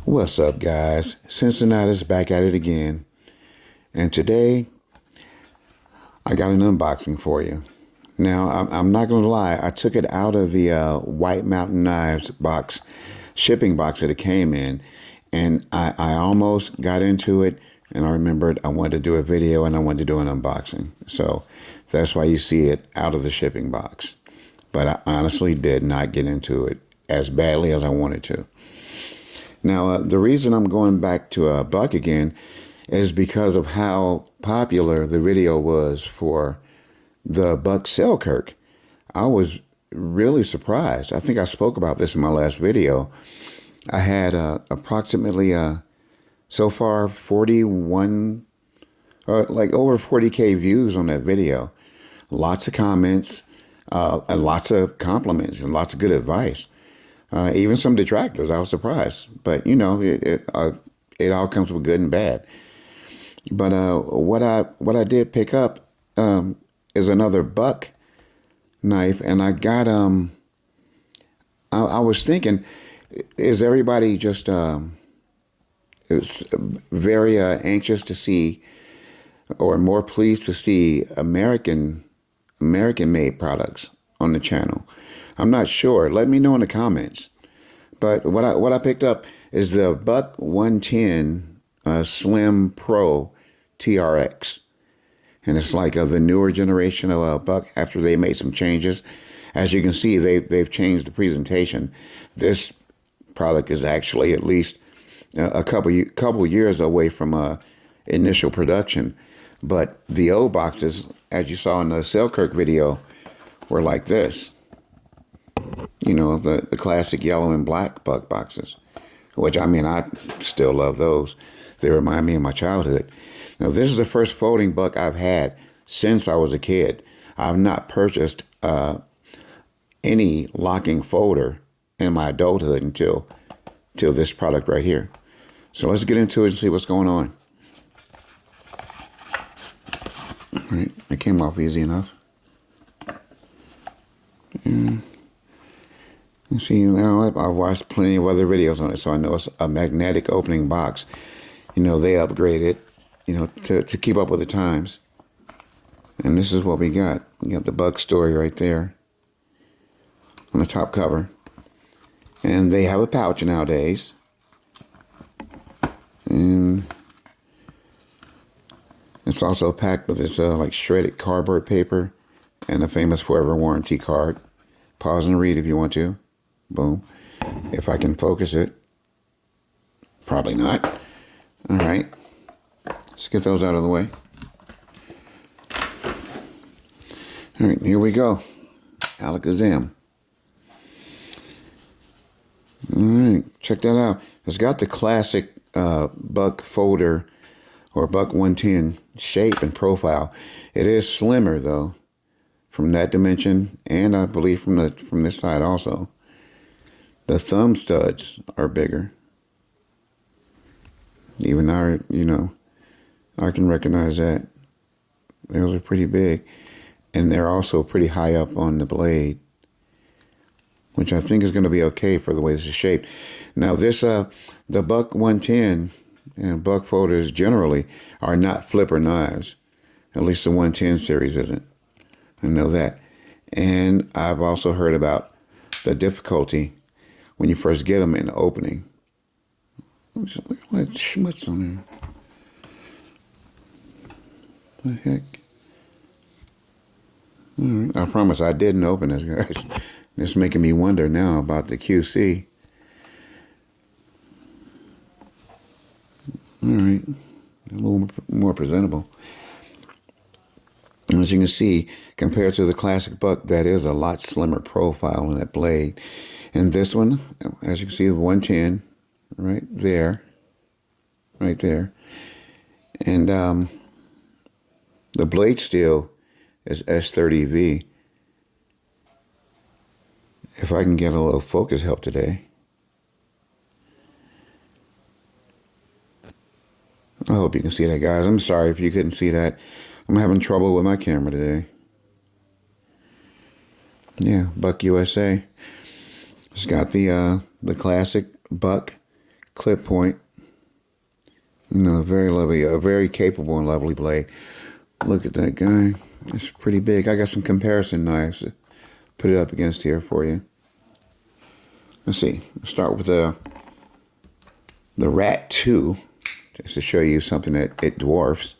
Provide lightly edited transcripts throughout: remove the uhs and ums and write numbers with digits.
What's up, guys? Cincinnati's back at it again. And today, I got an unboxing for you. Now, I'm not going to lie. I took it out of the White Mountain Knives box, shipping box that it came in. And I almost got into it. And I remembered I wanted to do a video and I wanted to do an unboxing. So that's why you see it out of the shipping box. But I honestly did not get into it as badly as I wanted to. Now, the reason I'm going back to Buck again is because of how popular the video was for the Buck Selkirk. I was really surprised. I think I spoke about this in my last video. I had approximately, so far, 41, like over 40K views on that video. Lots of comments, and lots of compliments and lots of good advice. Even some detractors. I was surprised, but you know, it all comes with good and bad. But what I did pick up is another Buck knife, and I got I was thinking, is everybody just is very anxious to see, or more pleased to see American made products on the channel? I'm not sure. Let me know in the comments. But what I picked up is the Buck 110 Slim Pro TRX. And it's like the newer generation of Buck after they made some changes. As you can see, they've changed the presentation. This product is actually at least a couple years away from initial production. But the old boxes, as you saw in the Selkirk video, were like this. You know, the classic yellow and black Buck boxes, which, I mean, I still love those. They remind me of my childhood. Now, this is the first folding Buck I've had since I was a kid. I've not purchased any locking folder in my adulthood until this product right here. So let's get into it and see what's going on. All right, it came off easy enough. You see, you know, I've watched plenty of other videos on it, so I know it's a magnetic opening box. You know, they upgrade it, you know, to keep up with the times. And this is what we got. We got the Buck story right there on the top cover. And they have a pouch nowadays. And it's also packed with this like shredded cardboard paper and the famous Forever Warranty card. Pause and read if you want to. Boom. If I can focus it. Probably not. All right. Let's get those out of the way. All right, here we go. Alakazam. All right, check that out. It's got the classic Buck folder or Buck 110 shape and profile. It is slimmer though, from that dimension, and I believe from this side also. The thumb studs are bigger. Even I can recognize that. Those are pretty big. And they're also pretty high up on the blade, which I think is going to be okay for the way this is shaped. Now this, the Buck 110 and Buck folders generally are not flipper knives. At least the 110 series isn't. I know that. And I've also heard about the difficulty when you first get them in the opening. Look at that schmutz on there. The heck? All right. I promise I didn't open this, guys. It's making me wonder now about the QC. All right. A little more presentable. As you can see, compared to the classic Buck, that is a lot slimmer profile on that blade. And this one, as you can see, the 110, right there. And the blade steel is S30V. If I can get a little focus help today. I hope you can see that, guys. I'm sorry if you couldn't see that. I'm having trouble with my camera today. Yeah, Buck USA. It's got the classic Buck clip point. You know, very lovely, a very capable and lovely blade. Look at that guy. It's pretty big. I got some comparison knives to put it up against here for you. Let's see. Let's start with the Rat 2, just to show you something that it dwarfs.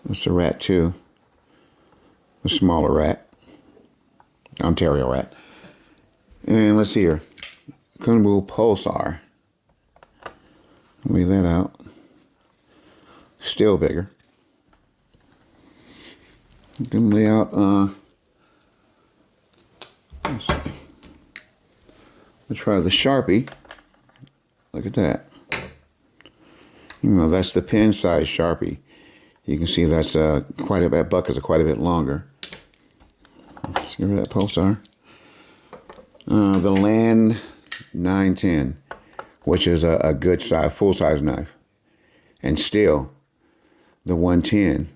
That's the Rat 2, the smaller rat, Ontario rat. And let's see here, Kunbu Pulsar. Leave that out. Still bigger. You can lay out, let's see. We'll try the Sharpie. Look at that. You know, that's the pen size Sharpie. You can see that's quite a bit, buck is quite a bit longer. Let's give her that Pulsar. The Land 910, which is a good size, full size knife. And still, the 110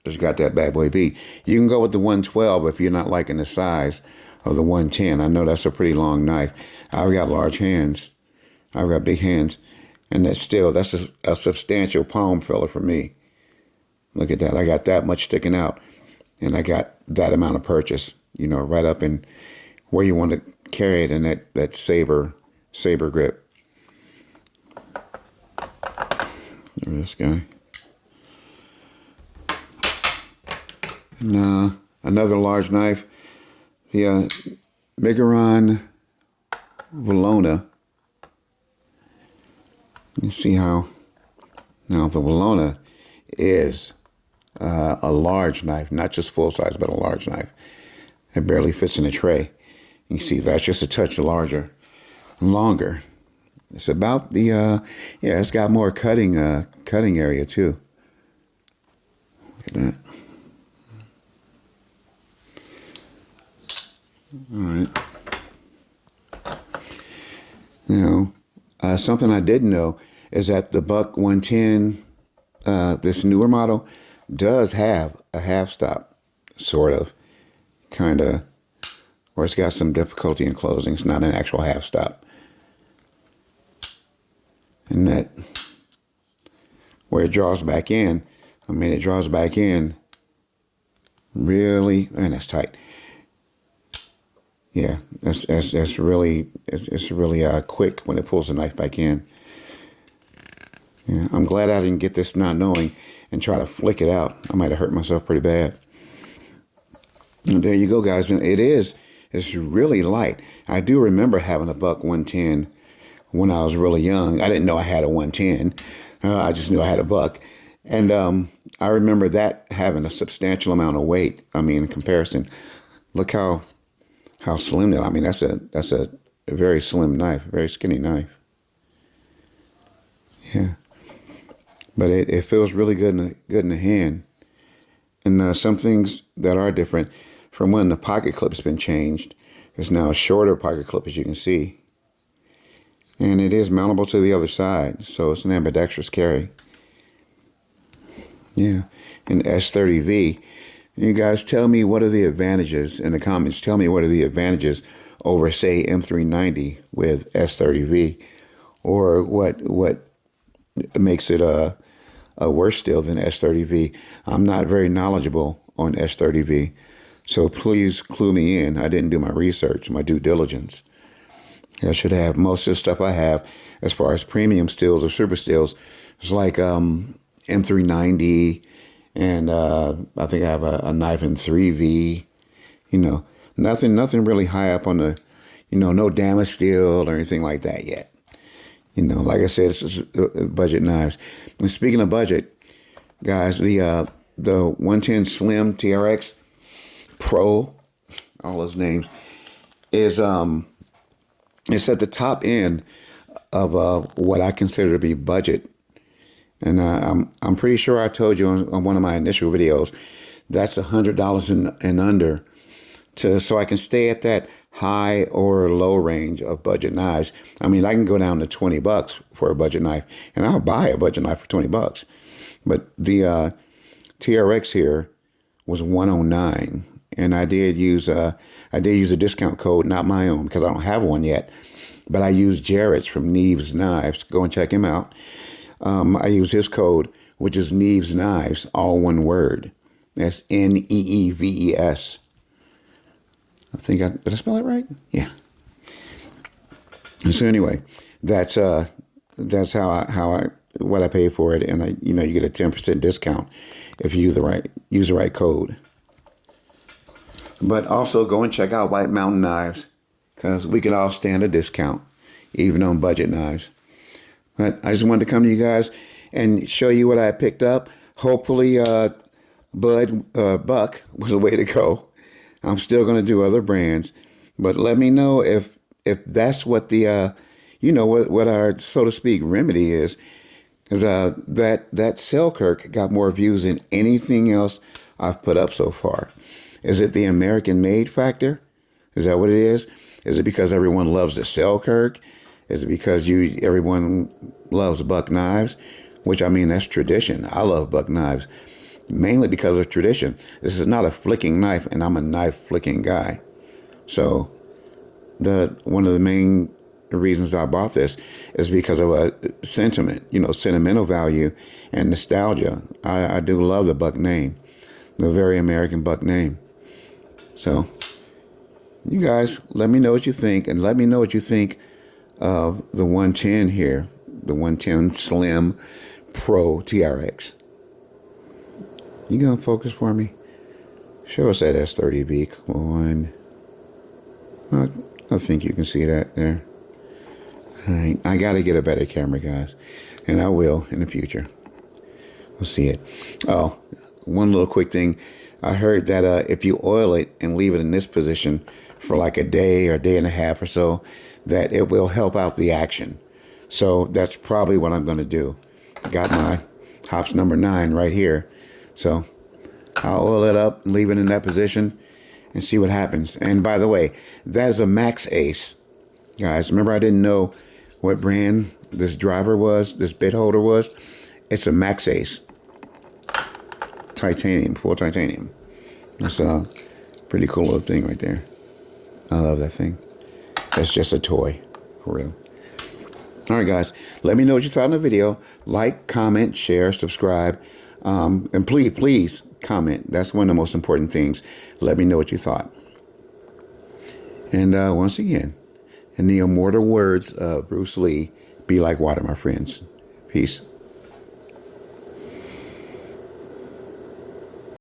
has got that bad boy beat. You can go with the 112 if you're not liking the size of the 110. I know that's a pretty long knife. I've got large hands. I've got big hands. And that's a substantial palm filler for me. Look at that. I got that much sticking out. And I got that amount of purchase, you know, right up in where you want to carry it in that saber grip. This guy. And another large knife, the Miguron Valona. You see how now the Valona is a large knife, not just full size, but a large knife. It barely fits in a tray. You see, that's just a touch larger, longer. It's about the it's got more cutting area too. Look at that. All right. You know, something I didn't know is that the Buck 110, this newer model, does have a half stop, sort of, kind of, or it's got some difficulty in closing. It's not an actual half stop. And that, where it draws back in, it draws back in really, and that's tight. Yeah, it's really quick when it pulls the knife back in. Yeah, I'm glad I didn't get this not knowing and try to flick it out. I might have hurt myself pretty bad. And there you go, guys. And it's really light. I do remember having a Buck 110 when I was really young. I didn't know I had a 110. I just knew I had a Buck. And I remember that having a substantial amount of weight. In comparison, look how slim that. That's a very slim knife, very skinny knife. Yeah, but it feels really good in the hand. And some things that are different from when the pocket clip's been changed. It's now a shorter pocket clip, as you can see, and it is mountable to the other side, so it's an ambidextrous carry. Yeah, and S30V. You guys tell me what are the advantages in the comments. Tell me what are the advantages over, say, M390 with S30V, or what makes it a worse still than S30V. I'm not very knowledgeable on S30V, so please clue me in. I didn't do my research, my due diligence. I should have most of the stuff I have as far as premium steels or super steels. It's like M390. And I think I have a knife in 3V, nothing really high up on the, no damaged steel or anything like that yet. Like I said, this is budget knives. And speaking of budget, guys, the 110 Slim TRX Pro, all those names, is it's at the top end of what I consider to be budget. And I'm pretty sure I told you on one of my initial videos, that's $100 and under, so I can stay at that high or low range of budget knives. I can go down to $20 for a budget knife, and I'll buy a budget knife for $20. But the TRX here was $109, and I did use a discount code, not my own because I don't have one yet. but I use Jared's from Neves Knives. Go and check him out. I use his code, which is Neves Knives, all one word. That's Neeves. Did I spell it right? Yeah. And so anyway, that's what I pay for it, and you get a 10% discount if you use the right code. But also go and check out White Mountain Knives, because we can all stand a discount, even on budget knives. But I just wanted to come to you guys and show you what I picked up. Hopefully, Buck was the way to go. I'm still going to do other brands, but let me know if that's what the what our, so to speak, remedy is. Because that Selkirk got more views than anything else I've put up so far. Is it the American made factor? Is that what it is? Is it because everyone loves the Selkirk? Is it because everyone loves Buck knives? Which, I mean, that's tradition. I love Buck knives, mainly because of tradition. This is not a flicking knife, and I'm a knife flicking guy. So one of the main reasons I bought this is because of a sentimental value and nostalgia. I do love the Buck name, the very American Buck name. So you guys, let me know what you think, and let me know what you think of the 110 here, the 110 Slim Pro TRX. You gonna focus for me? Show us that S30V. Come on. I think you can see that there. All right. I got to get a better camera, guys. And I will in the future. We'll see it. Oh, one little quick thing. I heard that if you oil it and leave it in this position for like a day or a day and a half or so, that it will help out the action. So that's probably what I'm going to do. Got my Hops number 9 right here. So I'll oil it up and leave it in that position and see what happens. And by the way, that is a Max Ace. Guys, remember I didn't know what brand this driver was, this bit holder was? It's a Max Ace. Titanium, full titanium. That's a pretty cool little thing right there. I love that thing. That's just a toy, for real. All right, guys, let me know what you thought in the video. Like, comment, share, subscribe. And please comment. That's one of the most important things. Let me know what you thought. And once again, in the immortal words of Bruce Lee, be like water, my friends. Peace.